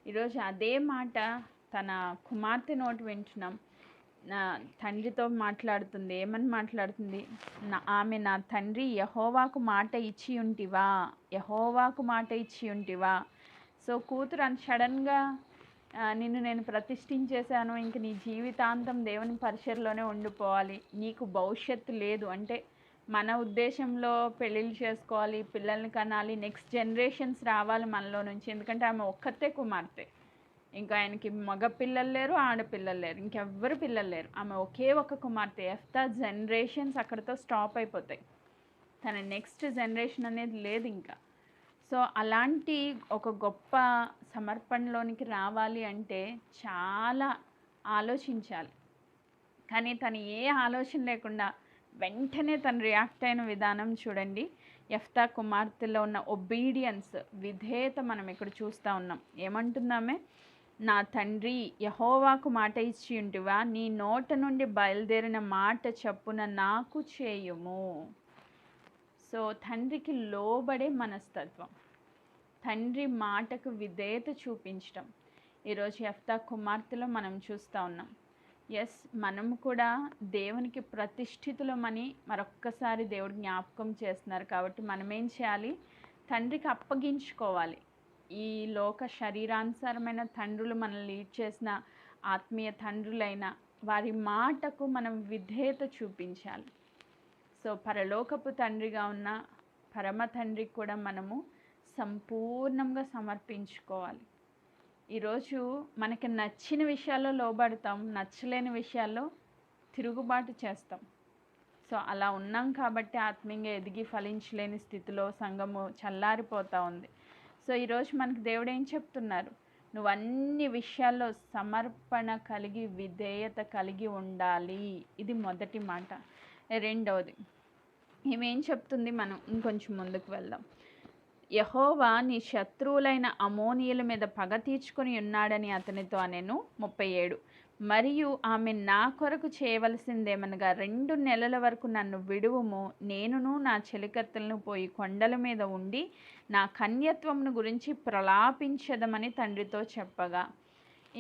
ఈరోజు అదే మాట తన కుమార్తె నోటి వింటున్నాం. నా తండ్రితో మాట్లాడుతుంది. ఏమని మాట్లాడుతుంది? ఆమె, నా తండ్రి యెహోవాకు మాట ఇచ్చి ఉంటివా. సో కూతురు సడన్గా నిన్ను నేను ప్రతిష్ఠించేశాను, ఇంక నీ జీవితాంతం దేవుని పరిచర్లోనే ఉండిపోవాలి, నీకు భవిష్యత్తు లేదు అంటే, మన ఉద్దేశంలో పెళ్ళిళ్ళు చేసుకోవాలి, పిల్లల్ని కనాలి, నెక్స్ట్ జనరేషన్స్ రావాలి మనలో నుంచి. ఎందుకంటే ఆమె ఒక్కతే కుమార్తె, ఇంకా ఆయనకి మగ పిల్లలు లేరు, ఆడపిల్లలు లేరు, ఇంకెవ్వరు పిల్లలు లేరు. ఆమె ఒకే ఒక కుమార్తె. యెఫ్తా జనరేషన్స్ అక్కడితో స్టాప్ అయిపోతాయి. తన నెక్స్ట్ జనరేషన్ అనేది లేదు ఇంకా. సో అలాంటి ఒక గొప్ప సమర్పణలోనికి రావాలి అంటే చాలా ఆలోచించాలి. కానీ తను ఏ ఆలోచన లేకుండా వెంటనే తను రియాక్ట్ అయిన విధానం చూడండి. యెఫ్తా కుమార్తెలో ఉన్న ఒబీడియన్స్, విధేయత మనం ఇక్కడ చూస్తూ ఉన్నాం. ఏమంటున్నామే? నా తండ్రి యెహోవాకు మాట ఇచ్చి ఉంటివా, నీ నోట నుండి బయలుదేరిన మాట చప్పున నాకు చేయుము. సో తండ్రికి లోబడే మనస్తత్వం. తండ్రి మాటకు విధేయత చూపించటం. ఈరోజు యెఫ్తా కుమార్తెలో మనం చూస్తూ ఉన్నాం. ఎస్, మనము కూడా దేవునికి ప్రతిష్ఠితులమని మరొక్కసారి దేవుడు జ్ఞాపకం చేస్తున్నారు. కాబట్టి మనం ఏం చేయాలి? తండ్రికి అప్పగించుకోవాలి. ఈ లోక శరీరానుసారమైన తండ్రులు మనల్ని లీడ్ చేసిన ఆత్మీయ తండ్రులైన వారి మాటకు మనం విధేయత చూపించాలి. సో పరలోకపు తండ్రిగా ఉన్న పరమ తండ్రికి కూడా మనము సంపూర్ణంగా సమర్పించుకోవాలి. ఈరోజు మనకి నచ్చిన విషయాల్లో లోబడతాం, నచ్చలేని విషయాల్లో తిరుగుబాటు చేస్తాం. సో అలా ఉన్నాం కాబట్టి ఆత్మీయంగా ఎదిగి ఫలించలేని స్థితిలో సంఘము చల్లారిపోతూ ఉంది. సో ఈరోజు మనకు దేవుడు ఏం చెప్తున్నారు? నువ్వు అన్ని విషయాల్లో సమర్పణ కలిగి విధేయత కలిగి ఉండాలి. ఇది మొదటి మాట. రెండవది ఏమేం చెప్తుంది? మనం ఇంకొంచెం ముందుకు వెళ్దాం. యెహోవా నీ శత్రువులైన అమోనీయుల మీద పగ తీర్చుకొని ఉన్నాడని అతనితో అనెను. 37. మరియు ఆమె నా కొరకు చేయవలసిందేమనగా 2 నెలల వరకు నన్ను విడువుము, నేనును నా చెలికత్తెలను పోయి కొండల మీద ఉండి నా కన్యత్వమును గురించి ప్రలాపించదమని తండ్రితో చెప్పగా,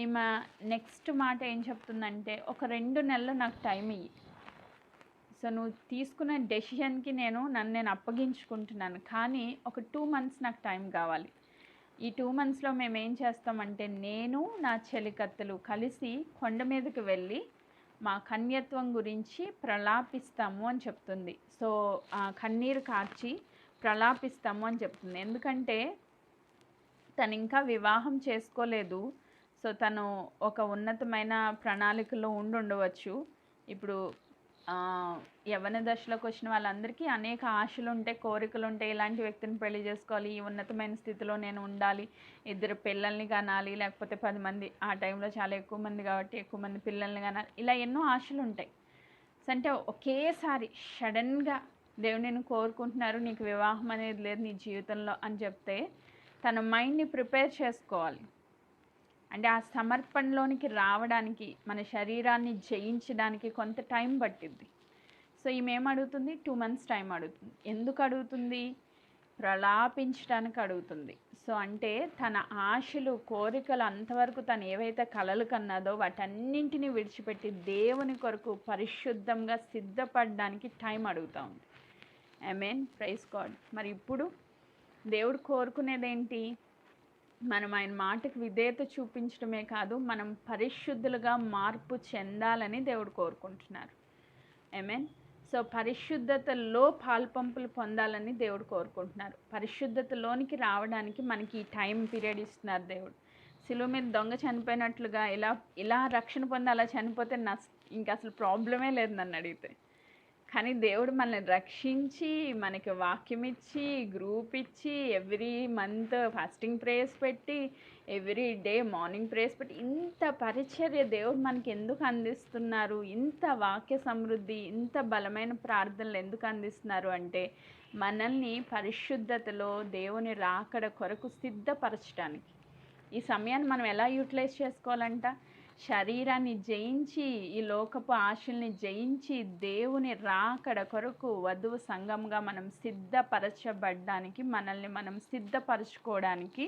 ఈమె నెక్స్ట్ మాట ఏం చెప్తుందంటే, ఒక 2 నెలలు నాకు టైం ఇయ్యి. సో నువ్వు తీసుకున్న డెసిషన్కి నన్ను అప్పగించుకుంటున్నాను, కానీ ఒక 2 months నాకు టైం కావాలి. ఈ 2 monthsలో మేము ఏం చేస్తామంటే, నేను నా చెలికత్తెలు కలిసి కొండ మీదకి వెళ్ళి మా కన్యత్వం గురించి ప్రలాపిస్తాము అని చెప్తుంది. సో కన్నీరు కార్చి ప్రలాపిస్తాము అని చెప్తుంది. ఎందుకంటే తను ఇంకా వివాహం చేసుకోలేదు. సో తను ఒక ఉన్నతమైన ప్రణాళికలో ఉండవచ్చు. ఇప్పుడు యవ్వన దశలోకి వచ్చిన వాళ్ళందరికీ అనేక ఆశలు ఉంటాయి, కోరికలు ఉంటాయి. ఇలాంటి వ్యక్తిని పెళ్లి చేసుకోవాలి, ఈ ఉన్నతమైన స్థితిలో నేను ఉండాలి, 2 పిల్లల్ని కనాలి, లేకపోతే 10 మంది, ఆ టైంలో చాలా ఎక్కువ మంది కాబట్టి ఎక్కువ మంది పిల్లల్ని కనాలి, ఇలా ఎన్నో ఆశలు ఉంటాయి. అంటే ఒకేసారి సడన్గా దేవుడు నేను కోరుకుంటున్నారు, నీకు వివాహం అనేది లేదు నీ జీవితంలో అని చెప్తే తన మైండ్ని ప్రిపేర్ చేసుకోవాలి. అంటే ఆ సమర్పణలోనికి రావడానికి, మన శరీరాన్ని జయించడానికి కొంత టైం పట్టిద్ది. సో ఈమె ఏం అడుగుతుంది? 2 months టైం అడుగుతుంది. ఎందుకు అడుగుతుంది? ప్రలాపించడానికి అడుగుతుంది. సో అంటే తన ఆశలు, కోరికలు అంతవరకు తను ఏవైతే కలలు కన్నదో వాటన్నింటినీ విడిచిపెట్టి దేవుని కొరకు పరిశుద్ధంగా సిద్ధపడడానికి టైం అడుగుతూ ఉంది. ఆమేన్, ప్రైజ్ గాడ్. మరి ఇప్పుడు దేవుడు కోరుకునేది ఏంటి? మనం ఆయన మాటకు విధేయత చూపించడమే కాదు, మనం పరిశుద్ధులుగా మార్పు చెందాలని దేవుడు కోరుకుంటున్నారు. ఆమేన్. సో పరిశుద్ధతలో పాల్పంపులు పొందాలని దేవుడు కోరుకుంటున్నారు. పరిశుద్ధతలోనికి రావడానికి మనకి ఈ టైం పీరియడ్ ఇస్తున్నారు దేవుడు. సిలువ మీద దొంగ చనిపోయినట్లుగా ఇలా రక్షణ పొంది అలా చనిపోతే ఇంకా అసలు ప్రాబ్లమే లేదు నన్ను అడిగితే. కానీ దేవుడు మనల్ని రక్షించి, మనకి వాక్యం ఇచ్చి, గ్రూప్ ఇచ్చి, ఎవ్రీ మంత్ ఫాస్టింగ్ ప్రేయర్స్ పెట్టి, ఎవ్రీ డే మార్నింగ్ ప్రేయర్స్ పెట్టి, ఇంత పరిచర్య దేవుడు మనకి ఎందుకు అందిస్తున్నారు? ఇంత వాక్య సమృద్ధి, ఇంత బలమైన ప్రార్థనలు ఎందుకు అందిస్తున్నారు అంటే, మనల్ని పరిశుద్ధతలో దేవుని రాకడ కొరకు సిద్ధపరచడానికి. ఈ సమయాన్ని మనం ఎలా యూటిలైజ్ చేసుకోవాలంట? శరీరాన్ని జయించి, ఈ లోకపు ఆశల్ని జయించి, దేవుని రాకడ కొరకు వధువు సంఘంగా మనం సిద్ధపరచబడ్డానికి, మనల్ని మనం సిద్ధపరచుకోవడానికి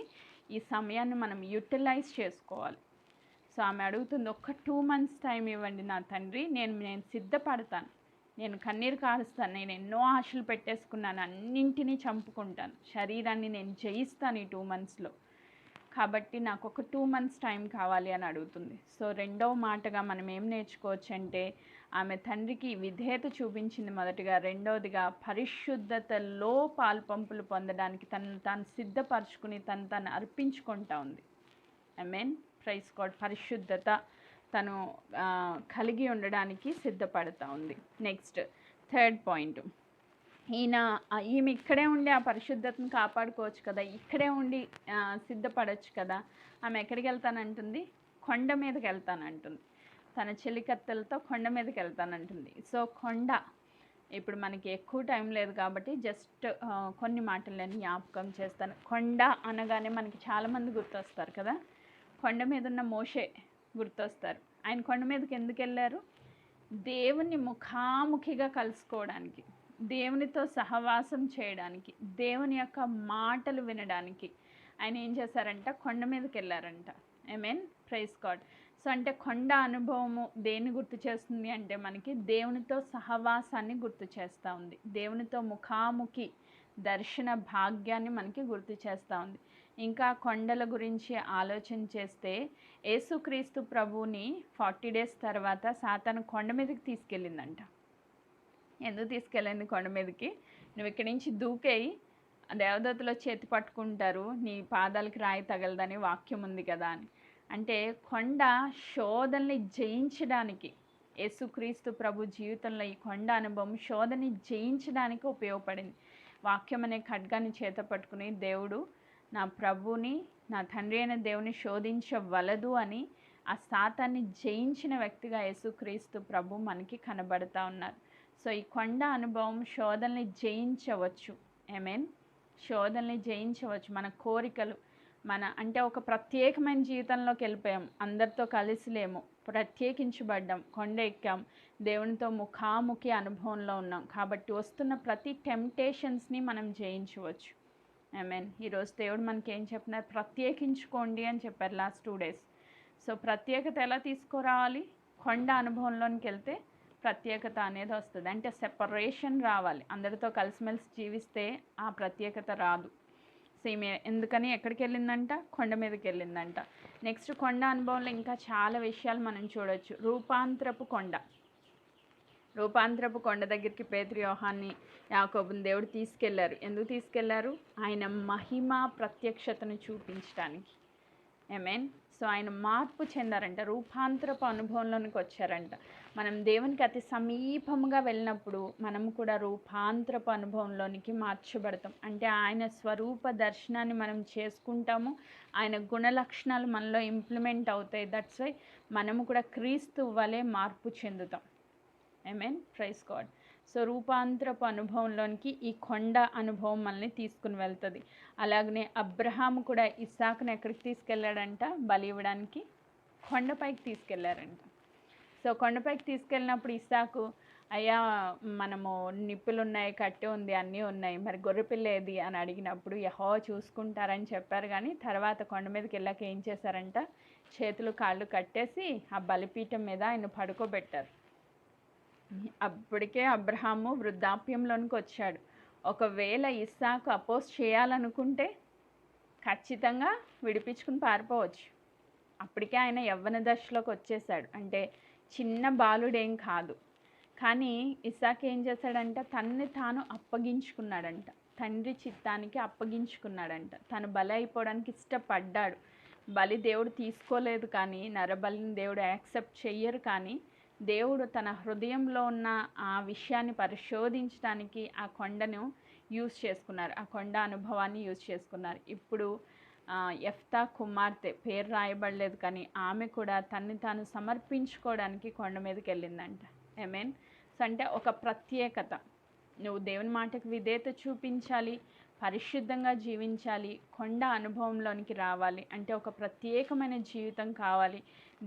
ఈ సమయాన్ని మనం యూటిలైజ్ చేసుకోవాలి. సో ఆమె అడుగుతుంది, ఒక 2 months టైం ఇవ్వండి నా తండ్రి, నేను సిద్ధపడతాను, నేను కన్నీరు కారుస్తాను, నేను ఎన్నో ఆశలు పెట్టేసుకున్నాను, అన్నింటినీ చంపుకుంటాను, శరీరాన్ని నేను జయిస్తాను ఈ 2 monthsలో, కాబట్టి నాకు ఒక 2 months టైం కావాలి అని అడుగుతుంది. సో రెండవ మాటగా మనం ఏం నేర్చుకోవచ్చు అంటే, ఆమె తండ్రికి విధేయత చూపించింది మొదటిగా. రెండవదిగా పరిశుద్ధతలో పాల్పంపులు పొందడానికి తాను సిద్ధపరచుకుని తను అర్పించుకుంటా ఉంది. ఆమేన్, ప్రైజ్ గాడ్. పరిశుద్ధత తను కలిగి ఉండడానికి సిద్ధపడతా ఉంది. నెక్స్ట్ 3rd పాయింట్, ఈమె ఇక్కడే ఉండి ఆ పరిశుద్ధతను కాపాడుకోవచ్చు కదా, ఇక్కడే ఉండి సిద్ధపడవచ్చు కదా. ఆమె ఎక్కడికి వెళ్తానంటుంది? కొండ మీదకి వెళ్తానంటుంది. తన చెలికత్తెలతో కొండ మీదకి వెళ్తానంటుంది. సో కొండ, ఇప్పుడు మనకి ఎక్కువ టైం లేదు కాబట్టి జస్ట్ కొన్ని మాటలు నేను జ్ఞాపకం చేస్తాను. కొండ అనగానే మనకి చాలామంది గుర్తొస్తారు కదా. కొండ మీద ఉన్న మోషే గుర్తొస్తారు. ఆయన కొండ మీదకి ఎందుకు వెళ్ళారు? దేవుని ముఖాముఖిగా కలుసుకోవడానికి, దేవునితో సహవాసం చేయడానికి, దేవుని యొక్క మాటలు వినడానికి. ఆయన ఏం చేశారంట, కొండ మీదకి వెళ్ళారంట. ఆమేన్, ప్రైజ్ గాడ్. సో అంటే కొండ అనుభవము దేన్ని గుర్తు చేస్తుంది అంటే మనకి దేవునితో సహవాసాన్ని గుర్తు చేస్తూ ఉంది, దేవునితో ముఖాముఖి దర్శన భాగ్యాన్ని మనకి గుర్తు చేస్తూ ఉంది. ఇంకా కొండల గురించి ఆలోచన చేస్తే యేసుక్రీస్తు ప్రభువుని 40 days తర్వాత సాతాను కొండ మీదకి తీసుకెళ్ళిందంట. ఎందుకు తీసుకెళ్ళింది కొండ మీదకి? నువ్వు ఇక్కడి నుంచి దూకేయి, దేవదూతలు చేతి పట్టుకుంటారు, నీ పాదాలకి రాయి తగలదని వాక్యం ఉంది కదా అని. అంటే కొండ శోధనని జయించడానికి, యేసుక్రీస్తు ప్రభు జీవితంలో ఈ కొండ అనుభవం శోధనని జయించడానికి ఉపయోగపడింది. వాక్యం అనే ఖడ్గాన్ని చేత పట్టుకుని దేవుడు నా ప్రభుని, నా తండ్రి అయిన దేవుని శోధించవలదు అని ఆ సాతాన్ని జయించిన వ్యక్తిగా యేసుక్రీస్తు ప్రభు మనకి కనబడతా ఉన్నారు. సో ఈ కొండ అనుభవం శోధనని జయించవచ్చు. ఆమేన్, శోధనని జయించవచ్చు. మన కోరికలు, మన అంటే ఒక ప్రత్యేకమైన జీవితంలోకి వెళ్ళిపోయాం, అందరితో కలిసి లేము, ప్రత్యేకించబడ్డాం, కొండ ఎక్కాం, దేవునితో ముఖాముఖి అనుభవంలో ఉన్నాం. కాబట్టి వస్తున్న ప్రతి టెంప్టేషన్స్ని మనం జయించవచ్చు. ఆమేన్. ఈరోజు దేవుడు మనకి ఏం చెప్పినారు? ప్రత్యేకించుకోండి అని చెప్పారు లాస్ట్ 2 days. సో ప్రత్యేకత ఎలా తీసుకురావాలి? కొండ అనుభవంలోనికి వెళ్తే ప్రత్యేకత అనేది వస్తుంది. అంటే సెపరేషన్ రావాలి. అందరితో కలిసిమెలిసి జీవిస్తే ఆ ప్రత్యేకత రాదు. సో ఈమె ఎందుకని ఎక్కడికి వెళ్ళిందంట? కొండ మీదకి వెళ్ళిందంట. నెక్స్ట్ కొండ అనుభవంలో ఇంకా చాలా విషయాలు మనం చూడొచ్చు. రూపాంతరపు కొండ. రూపాంతరపు కొండ దగ్గరికి పేతురు, యోహాన్ని, యాకోబుని దేవుడు తీసుకెళ్లారు. ఎందుకు తీసుకెళ్లారు? ఆయన మహిమ ప్రత్యక్షతను చూపించడానికి. ఆమేన్. సో ఆయన మార్పు చెందారంట, రూపాంతరపు అనుభవంలోనికి వచ్చారంట. మనం దేవునికి అతి సమీపముగా వెళ్ళినప్పుడు మనం కూడా రూపాంతరపు అనుభవంలోనికి మార్చబడతాం. అంటే ఆయన స్వరూప దర్శనాన్ని మనం చేసుకుంటాము, ఆయన గుణ లక్షణాలు మనలో ఇంప్లిమెంట్ అవుతాయి. దట్స్ వై మనము కూడా క్రీస్తు వలె మార్పు చెందుతాం. ఆమేన్, ప్రైజ్ గాడ్. సో రూపాంతరపు అనుభవంలోనికి ఈ కొండ అనుభవం మనల్ని తీసుకుని వెళ్తుంది. అలాగనే అబ్రహాము కూడా ఇస్సాకుని ఎక్కడికి తీసుకెళ్ళాడంట? బలి ఇవ్వడానికి కొండపైకి తీసుకెళ్లారంట. సో కొండపైకి తీసుకెళ్ళినప్పుడు ఇస్సాకు, అయ్యా మనము నిప్పులు ఉన్నాయి, కట్టె ఉంది, అన్నీ ఉన్నాయి, మరి గొర్రెపిల్ల ఏది అని అడిగినప్పుడు యెహోవా చూసుకుంటారని చెప్పారు. కానీ తర్వాత కొండ మీదకి వెళ్ళాక ఏం చేశారంట? చేతులు కాళ్ళు కట్టేసి ఆ బలిపీఠం మీద ఆయన పడుకోబెట్టారు. అప్పటికే అబ్రహాము వృద్ధాప్యంలోనికి వచ్చాడు. ఒకవేళ ఇస్సాకు అపోజ్ చేయాలనుకుంటే ఖచ్చితంగా విడిపించుకుని పారిపోవచ్చు. అప్పటికే ఆయన యవ్వన దశలోకి వచ్చేసాడు, అంటే చిన్న బాలుడేం కాదు. కానీ ఇస్సాకు ఏం చేశాడంట? తన్ని తాను అప్పగించుకున్నాడంట, తండ్రి చిత్తానికి అప్పగించుకున్నాడంట. తను బలి అయిపోవడానికి ఇష్టపడ్డాడు. బలి దేవుడు తీసుకోలేదు, కానీ నరబలిని దేవుడు యాక్సెప్ట్ చెయ్యరు. కానీ దేవుడు తన హృదయంలో ఉన్న ఆ విషయాన్ని పరిశోధించడానికి ఆ కొండను యూజ్ చేసుకున్నారు, ఆ కొండ అనుభవాన్ని యూజ్ చేసుకున్నారు. ఇప్పుడు యెఫ్తా కుమార్తె పేరు రాయబడలేదు, కానీ ఆమె కూడా తన్ని తాను సమర్పించుకోవడానికి కొండ మీదకి వెళ్ళిందంట. ఆమేన్. సో అంటే ఒక ప్రత్యేకత, నువ్వు దేవుని మాటకు విధేయత చూపించాలి, పరిశుద్ధంగా జీవించాలి, కొండ అనుభవంలోనికి రావాలి అంటే ఒక ప్రత్యేకమైన జీవితం కావాలి,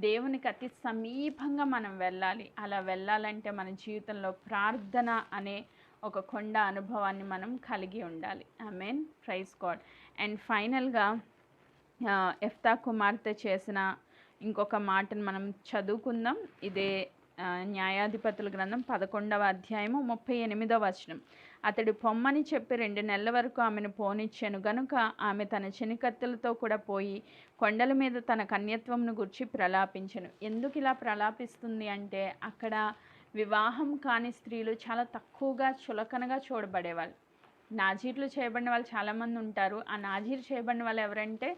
దేవునికి అతి సమీపంగా మనం వెళ్ళాలి. అలా వెళ్ళాలంటే మన జీవితంలో ప్రార్థన అనే ఒక కొండ అనుభవాన్ని మనం కలిగి ఉండాలి. ఆమేన్, ప్రైజ్ గాడ్. అండ్ ఫైనల్గా యెఫ్తా కుమార్తె చేసిన ఇంకొక మాటను మనం చదువుకుందాం. ఇదే న్యాయాధిపతుల గ్రంథం 11వ అధ్యాయము 38వ వచనం. అతడు పొమ్మని చెప్పి 2 నెలల వరకు ఆమెను పోనిచ్చాను గనుక ఆమె తన చెనికత్తెలతో కూడా పోయి కొండల మీద తన కన్యత్వంను గురించి ప్రలాపించెను. ఎందుకు ఇలా ప్రలాపిస్తుంది అంటే అక్కడ వివాహం కాని స్త్రీలు చాలా తక్కువగా చులకనగా చూడబడేవాళ్ళు. నాజీర్లు చేయబడిన వాళ్ళు చాలామంది ఉంటారు. ఆ నాజీరు చేయబడిన వాళ్ళు ఎవరంటే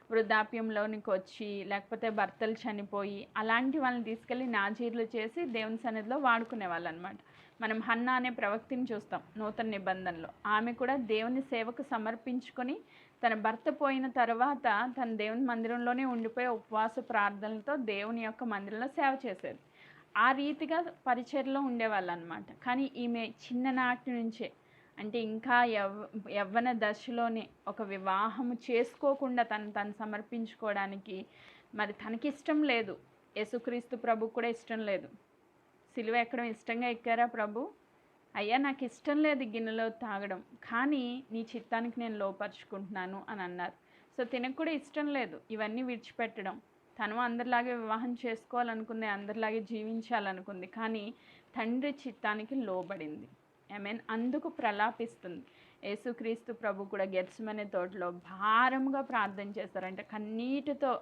వృద్ధాప్యంలోనికి వచ్చి, లేకపోతే భర్తలు చనిపోయి అలాంటి వాళ్ళని తీసుకెళ్ళి నాజీర్లు చేసి దేవుని సన్నిధిలో వాడుకునే వాళ్ళు అనమాట. మనం హన్నా అనే ప్రవక్తిని చూస్తాం నూతన నిబంధనలో. ఆమె కూడా దేవుని సేవకు సమర్పించుకొని తన భర్త పోయిన తర్వాత తన దేవుని మందిరంలోనే ఉండిపోయి ఉపవాస ప్రార్థనలతో దేవుని యొక్క మందిరంలో సేవ చేసేది. ఆ రీతిగా పరిచర్లో ఉండేవాళ్ళు అనమాట. కానీ ఈమె చిన్ననాటి నుంచే, అంటే ఇంకా యవ్వన దశలోనే ఒక వివాహము చేసుకోకుండా తను సమర్పించుకోవడానికి, మరి తనకి ఇష్టం లేదు, యేసుక్రీస్తు ప్రభు కూడా ఇష్టం లేదు. సిలువ ఎక్కడం ఇష్టంగా ఎక్కారా ప్రభు? అయ్యా నాకు ఇష్టం లేదు గిన్నెలో తాగడం, కానీ నీ చిత్తానికి నేను లోపరుచుకుంటున్నాను అని అన్నారు. సో తినకు కూడా ఇష్టం లేదు ఇవన్నీ విడిచిపెట్టడం. తను అందరిలాగే వివాహం చేసుకోవాలనుకుంది, అందరిలాగే జీవించాలనుకుంది. కానీ తండ్రి చిత్తానికి లోబడింది. ఆమేన్. అందుకు ప్రలాపిస్తుంది. యేసుక్రీస్తు ప్రభు కూడా గెత్సెమనే తోటలో భారముగా ప్రార్థన చేశారు. అంటే కన్నీటితో,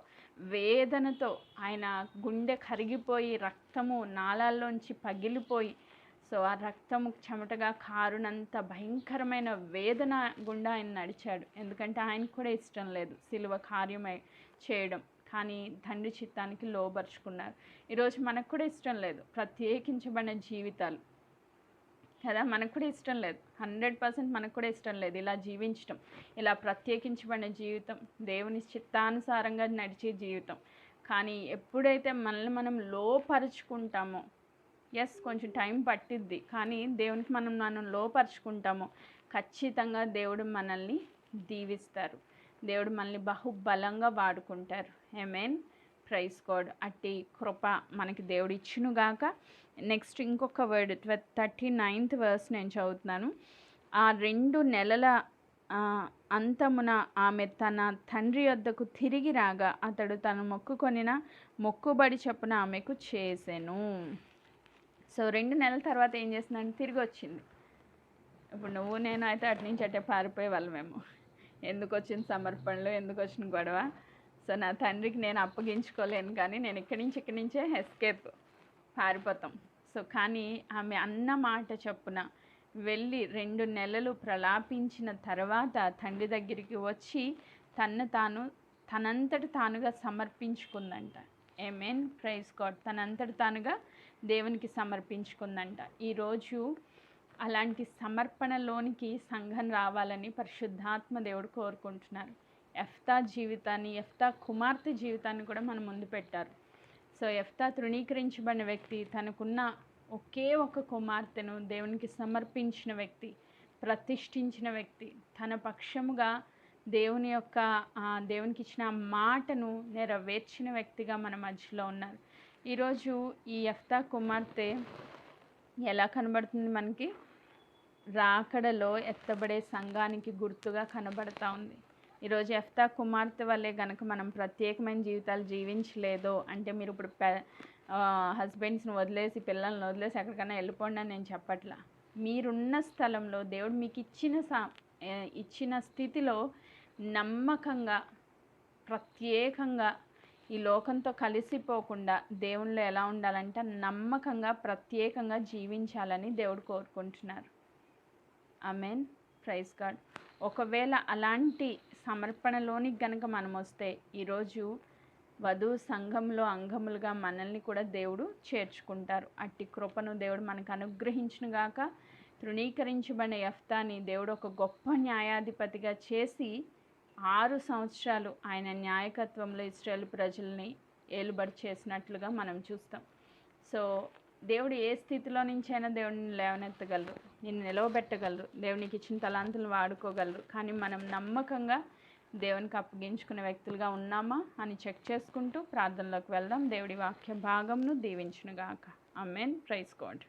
వేదనతో ఆయన గుండె కరిగిపోయి రక్తము నాళాల్లోంచి పగిలిపోయి, సో ఆ రక్తము చెమటగా కారునంత భయంకరమైన వేదన గుండా ఆయన నడిచాడు. ఎందుకంటే ఆయనకు కూడా ఇష్టం లేదు సిలువ కార్యమై చేయడం. కానీ తండ్రి చిత్తానికి లోబరుచుకున్నారు. ఈరోజు మనకు కూడా ఇష్టం లేదు ప్రత్యేకించబడిన జీవితాలు కదా, మనకు కూడా ఇష్టం లేదు. 100% మనకు కూడా ఇష్టం లేదు ఇలా జీవించటం, ఇలా ప్రత్యేకించబడిన జీవితం, దేవుని చిత్తానుసారంగా నడిచే జీవితం. కానీ ఎప్పుడైతే మనల్ని మనం లోపరుచుకుంటామో, ఎస్ కొంచెం టైం పట్టిద్ది, కానీ దేవునికి మనం లోపరుచుకుంటామో ఖచ్చితంగా దేవుడు మనల్ని దీవిస్తారు. దేవుడు మనల్ని బహుబలంగా వాడుకుంటారు. ఆమేన్. Praise God. అట్టి కృప మనకి దేవుడు ఇచ్చునుగాక. నెక్స్ట్ ఇంకొక వర్డ్ 39th verse నేను చదువుతున్నాను. ఆ 2 నెలల అంతమున ఆమె తన తండ్రి వద్దకు తిరిగి రాగా అతడు తను మొక్కుకొనిన మొక్కుబడి చొప్పున ఆమెకు చేసెను. సో 2 నెలల తర్వాత ఏం చేసిందంటే తిరిగి వచ్చింది. ఇప్పుడు నువ్వు నేను అయితే అటు నుంచి అట్టే పారిపోయే వాళ్ళమేమో. ఎందుకు వచ్చిన సమర్పణలు, ఎందుకు వచ్చిన గొడవ, సో నా తండ్రికి నేను అప్పగించుకోలేను, కానీ నేను ఇక్కడి నుంచే ఎస్కేప్ పారిపోతాం. సో కానీ ఆమె అన్న మాట చొప్పున వెళ్ళి 2 నెలలు ప్రలాపించిన తర్వాత తండ్రి దగ్గరికి వచ్చి తనంతట తానుగా సమర్పించుకుందంట. ఆమేన్. Praise God. తనంతట తానుగా దేవునికి సమర్పించుకుందంట. ఈరోజు అలాంటి సమర్పణలోనికి సంఘం రావాలని పరిశుద్ధాత్మ దేవుడు కోరుకుంటున్నారు. యెఫ్తా కుమార్తె జీవితాన్ని కూడా మన ముందు పెట్టారు. సో యెఫ్తా తృణీకరించబడిన వ్యక్తి, తనకున్న ఒకే ఒక కుమార్తెను దేవునికి సమర్పించిన వ్యక్తి, ప్రతిష్ఠించిన వ్యక్తి, తన పక్షముగా దేవునికి ఇచ్చిన మాటను నెరవేర్చిన వ్యక్తిగా మన మధ్యలో ఉన్నారు. ఈరోజు ఈ యెఫ్తా కుమార్తె ఎలా కనబడుతుంది మనకి? రాకడలో ఎత్తబడే సంఘానికి గుర్తుగా కనబడతా ఉంది. ఈరోజు యెఫ్తా కుమార్తె వల్లే గనక మనం ప్రత్యేకమైన జీవితాలు జీవించలేదో అంటే, మీరు ఇప్పుడు హస్బెండ్స్ని వదిలేసి, పిల్లల్ని వదిలేసి ఎక్కడికైనా వెళ్ళిపోండి అని నేను చెప్పట్లా. మీరున్న స్థలంలో దేవుడు మీకు ఇచ్చిన స్థితిలో నమ్మకంగా, ప్రత్యేకంగా, ఈ లోకంతో కలిసిపోకుండా దేవునిలో ఎలా ఉండాలంటే నమ్మకంగా, ప్రత్యేకంగా జీవించాలని దేవుడు కోరుకుంటున్నారు. ఆమేన్. Praise God. ఒకవేళ అలాంటి సమర్పణలోనికి గనక మనం వస్తే ఈరోజు వధువు సంఘంలో అంగములుగా మనల్ని కూడా దేవుడు చేర్చుకుంటారు. అట్టి కృపను దేవుడు మనకు అనుగ్రహించునుగాక. తృణీకరించబడిన యెఫ్తాని దేవుడు ఒక గొప్ప న్యాయాధిపతిగా చేసి 6 సంవత్సరాలు ఆయన న్యాయకత్వంలో ఇశ్రాయేలు ప్రజల్ని ఏలుబడి చేసినట్లుగా మనం చూస్తాం. సో దేవుడు ఏ స్థితిలో నుంచైనా దేవుడిని లేవనెత్తగలరు, నిన్ను నిలవబెట్టగలరు, దేవునికి ఇచ్చిన తలాంతులను వాడుకోగలరు. కానీ మనం నమ్మకంగా దేవునికి అప్పగించుకునే వ్యక్తులుగా ఉన్నామా అని చెక్ చేసుకుంటూ ప్రార్థనలోకి వెళ్దాం. దేవుడి వాక్య భాగంను దీవించునుగాక. ఆమేన్. Praise God.